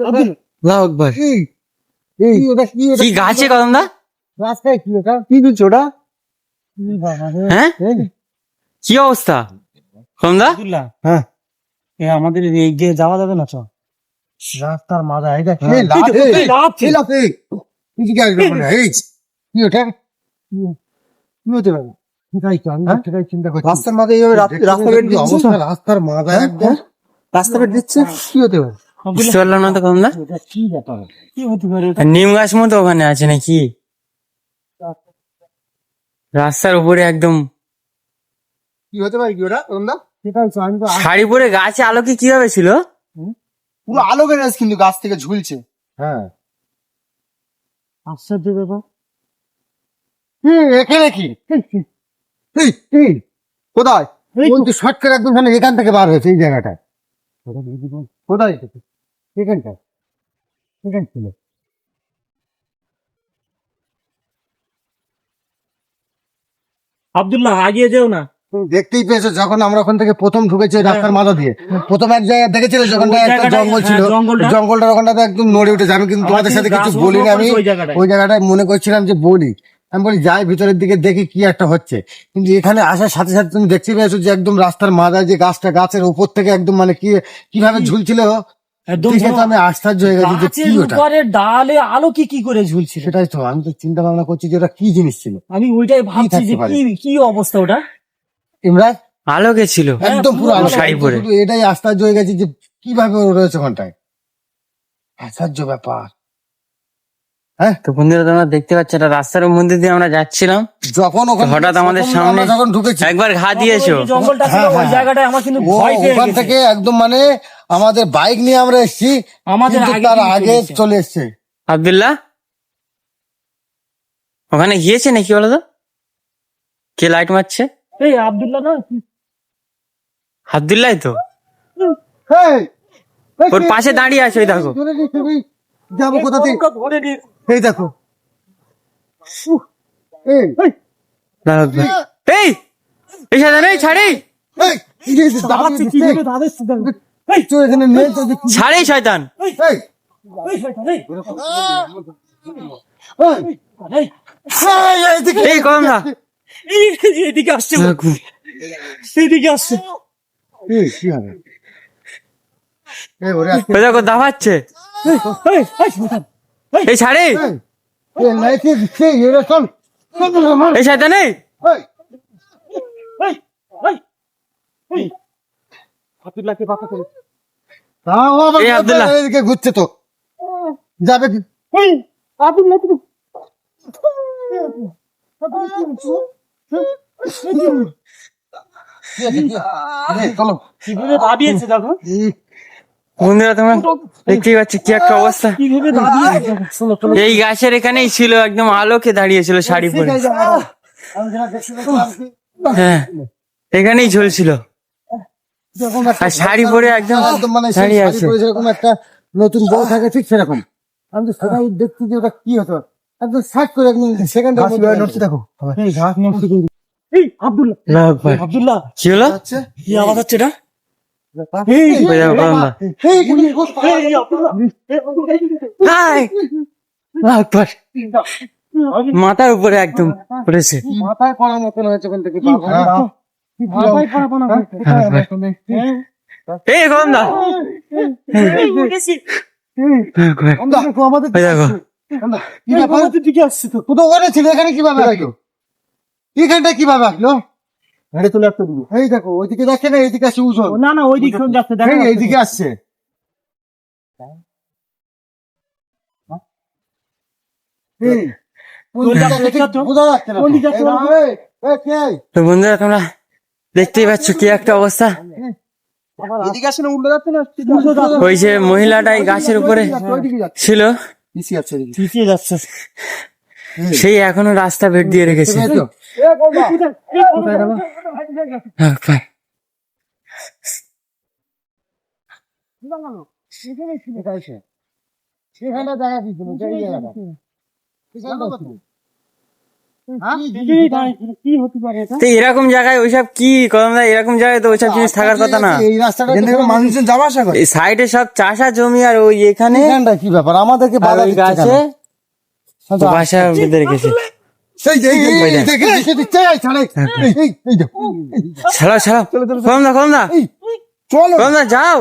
আল্লাহু আকবার। কি গাছে কদম দা? রাস্তায় কি ওটা? কি দিচ্ছ ওটা? হ্যাঁ, কি অবস্থা কদম দা? হ্যাঁ, আমাদের এই দিয়ে যাওয়া যাবে না। চ রাস্তার মাথায় এটা কি ওটা? কি হতে পারে? সেটাই তো আমি সেটাই চিন্তা করছি। রাস্তার মাথায় এইভাবে রাস্তা বেড দিচ্ছে, রাস্তার মাথায় একদম রাস্তা বেড দিচ্ছে। কি হতে পারে বুঝতে পারলাম না তো কদম দা। কি ব্যাপার? কি হতে পারে? নিম গাছ মতো ওখানে আছে নাকি? রাস্তার উপরে একদম কি হতে পারে কি ওটা? সেটাই তো আমি তো শাড়ি পরে গাছে আলোকে কিভাবে ছিল? পুরো আলো বেরোচ্ছে কিন্তু গাছ থেকে ঝুলছে। হ্যাঁ, আশ্চর্য ব্যাপার। এখানে কি কোথায়? শর্টকাট একদম এখান থেকে বার হয়েছে এই জায়গাটায়। কোথায় এখানটায়? এখান ছিল। আব্দুল্লাহ আগিয়ে যেও না। তুমি দেখতেই পেয়েছো যখন আমরা ওখান থেকে প্রথম ঢুকেছি রাস্তার মাথা দিয়ে, প্রথম এক জায়গায় দেখেছিলে যখনটা একটা জঙ্গল ছিল, জঙ্গলটার ওখানটাতে একদম নড়ে উঠেছে। আমি কিন্তু তোমাদের সাথে কিছু বলিনি, আমি ওই জায়গাটায় মনে করছিলাম যে বলি, আমি বলি যাই ভিতরের দিকে দেখি কি একটা হচ্ছে। কিন্তু এখানে আসার সাথে সাথে তুমি দেখতে পেয়েছো যে একদম রাস্তার মাথায় যে গাছটা, গাছের উপর থেকে একদম কিভাবে ঝুলছিল দেখে তো আমি আশ্চর্য হয়ে গেছি যে কি ওটা। ডালে আলো কি করে ঝুলছিল। সেটাই তো আমি তো চিন্তা ভাবনা করছি যে ওটা কি জিনিস ছিল। আমি ওইটাই ভাবছি যে কি অবস্থা ওটা। ইমরান আলোকে ছিল একদম পুরো আলো, শাড়ি পরে। শুধু এটাই আশ্চর্য হয়ে গেছি যে কিভাবে ও রয়েছে ওখানটায়। আশ্চর্য ব্যাপার। তো বন্ধুরা তোমরা দেখতে পাচ্ছ এটা রাস্তার মধ্যে দিয়ে আমরা যাচ্ছিলাম, যখন হঠাৎ আমাদের সামনে যখন ঢুকেছি একবার ঘা দিয়েছো। জঙ্গলটা ছিল ওই জায়গাটায় আমার কিন্তু ভয় পেয়ে ওখান গেছি। থেকে একদম আমাদের বাইক নিয়ে আমরা এসেছি, আমাদের কিন্তু আগে তার আগে চলে এসছে। আব্দুল্লাহ ওখানে গিয়েছে নাকি বলো তো? কে লাইট মারছে? এই আব্দুল্লাহ না? আব্দুল্লাহ তো ওর পাশে দাঁড়িয়ে আছে, ওই দেখো। যাবো কোথা থেকে? ধরে নিয়ে এই দেখো, এই এই সাদা নেই, ছাড়ি ছাড়ি শয়তান। এই কম না, এদিকে আসছে, এদিকে আসছে। ওই দেখো দাবাচ্ছে। এই ছাড়ি, এই শয়তান। এই আব্দুল্লাহকে বাঁচা করে এই আব্দুল্লাহ ঘুরছে তো যাবে কি? আব্দুল্লাহ চলো কিভাবে দাবিয়েছে দেখো। বন্ধুরা তোমরা দেখতেই পাচ্ছ কি একটা অবস্থা। কিভাবে দাবিয়েছে এই গাছের এখানেই ছিল, একদম আলোকে দাঁড়িয়েছিল শাড়ি পরে। হ্যাঁ, এখানেই ঝুলছিল আর শাড়ি পরে একদম দাঁড়িয়ে আছে। যেরকম একটা নতুন বউ থাকে ঠিক সেরকম। আমি তো সেটাই দেখছি যে ওটা কি হতো, একদম সার্চ করে একদম সেকেন্ডের মধ্যে নড়ছে। দেখো এই ঘাস নড়ছে। এই আব্দুল্লাহ, আব্দুল্লাহ কি হলো? কি আওয়াজ হচ্ছে এটা? মাথার উপরে একদম পড়েছে। মাথায় পড়ার মতন হয়েছে ওখান থেকে। এই গন্ধা এখানে কিভাবে আসলো? এখানটা কিভাবে আসলো? এই দেখো ওইদিকে যাচ্ছে না, এইদিকে আসছে উজল। না ওইদিকে যাচ্ছে, এইদিকে আসছে। তো বন্ধুরা তোমরা দেখতেই পাচ্ছ কি একটা অবস্থা। ওই যে মহিলাটা গাছের উপরে ছিল সেই এখনো রাস্তা বের দিয়ে রেখেছে। সেখানে দেখা কি হতে পারে এটা? তো এরকম জায়গায় ওইসব কি কদম দা, এরকম জায়গায় তো ওইসব জিনিস থাকার কথা না। এই রাস্তাটা এখান থেকে মানুষজন যাওয়া আসা করে। এই সাইডে সব চাষা জমি আর ওই এখানে এখানটা কি ব্যাপার আমাদেরকে আর বাধা ওই দিচ্ছে গাছে কেন? বাসা বেঁধে রেখেছে। এই যে, দেখে দিচ্ছে, এই ছাড়ে, এই দেখো, ছাড়াও ছাড়াও, কদম দা এই, চলো, কদম দা যাও।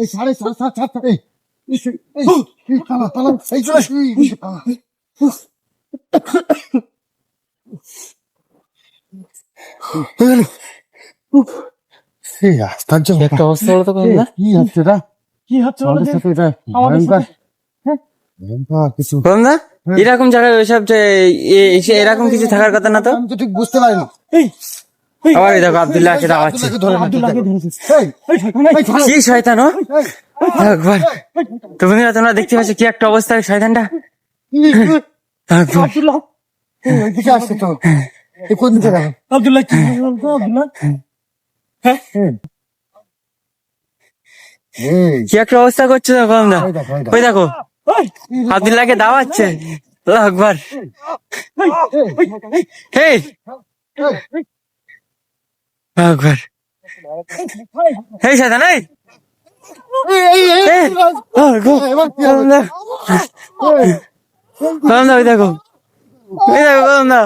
এই ছাড়ে, ছাড়, এই, পালাও, এই চলে আসো, এই আশ্চর্য একটা অবস্থা হলো তো কদম দা। কি হচ্ছে এটা? কি হচ্ছে বলো আমাদের তো? সাথে এটা আমাদের ভয়ঙ্কর, সাথে? হ্যাঁ? ভয়ঙ্কর কিছু। কদম দা এরকম জায়গায় ওইসব যে এরকম কিছু থাকার কথা না তো। আমি তো ঠিক বুঝতে পারিনি। এই, আবার এই দেখো আব্দুল্লাহ আছে দাঁড়াচ্ছে। আব্দুল্লাহকে ধরে না, আব্দুল্লাহকে ধরেছিস। এই, এই শয়তান, এই, এই, ছাড়ো, কি শয়তান ও এই, একবার। তো বন্ধুরা তোমরা দেখতে পাচ্ছ কি একটা অবস্থা ওই শয়তানটা। একবার। আব্দুল্লাহ, এই, ওইদিকে আসছে তো। এই কোন দিকে যাবে? আব্দুল্লাহ কি বলতো আব্দুল্লাহ? হ্যাঁ? এই, কি একটা অবস্থা করছে তো কদম দা। ওই দেখো, ওই দেখো। ওই দেখো এই, আব্দুল্লাহকে দাওয়াচ্ছে। আল্লাহু আকবার। এই, এই, হেই এই, আল্লাহু আকবার। হেই শয়তান এই। এই, আল্লাহু আকবার। এবার কি কদম হবে? দা, কদম দা ওই দেখো, ওই দেখো কদম দা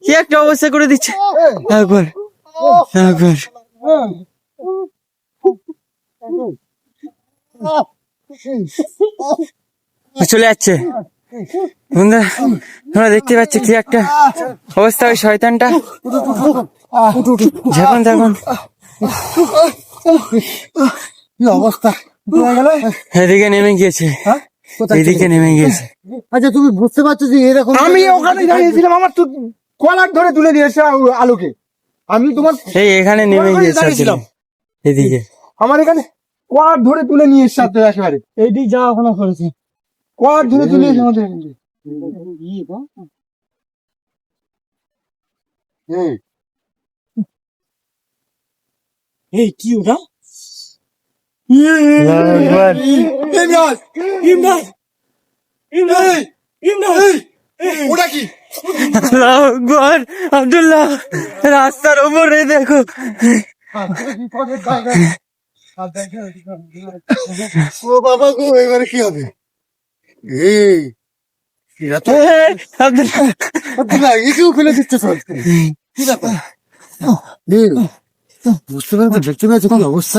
কি একটা অবস্থা করে দিচ্ছে। আল্লাহু আকবার, আল্লাহু আকবার। চলে যাচ্ছে বন্ধুরা, তোমরা দেখতে পাচ্ছ কি একটা অবস্থা ওই শয়তানটা। যখন তখন কি অবস্থা? কোথায় গেলে? এদিকে নেমে গিয়েছে, হ্যাঁ? কোথায় এদিকে চলে গেলে? নেমে গিয়েছে। আচ্ছা তুমি বুঝতে পারছো যে এরকম আমি ওখানে দাঁড়িয়েছিলাম, আমার তো কলার ধরে তুলে নিয়ে এসে আলোকে আমি তোমার এই এখানে নেমে ওখানে গিয়েছে দাঁড়িয়েছিলাম। এদিকে। আমার এখানে কলার ধরে তুলে নিয়ে এসে একেবারে এইদিক যা ওখানে করেছে। কলার ধরে তুলে এসে আমাদের এই, এই কি ওটা? আল্লাহু আকবার। ইমরান, ইমরান, ইমরান, ইমরান, ওটা কি? আল্লাহু আকবার। আব্দুল্লাহ রাস্তার উপরে দেখো। বিপদের জায়গায়। ও বাবা গো, এবারে কি হবে? এই এরা তো এই, আব্দুল্লাহ আব্দুল্লাহ, একেও ফেলে দিচ্ছে সব। কি ব্যাপার? এই, বুঝতে পারছো, দেখতে পাচ্ছ কি অবস্থা?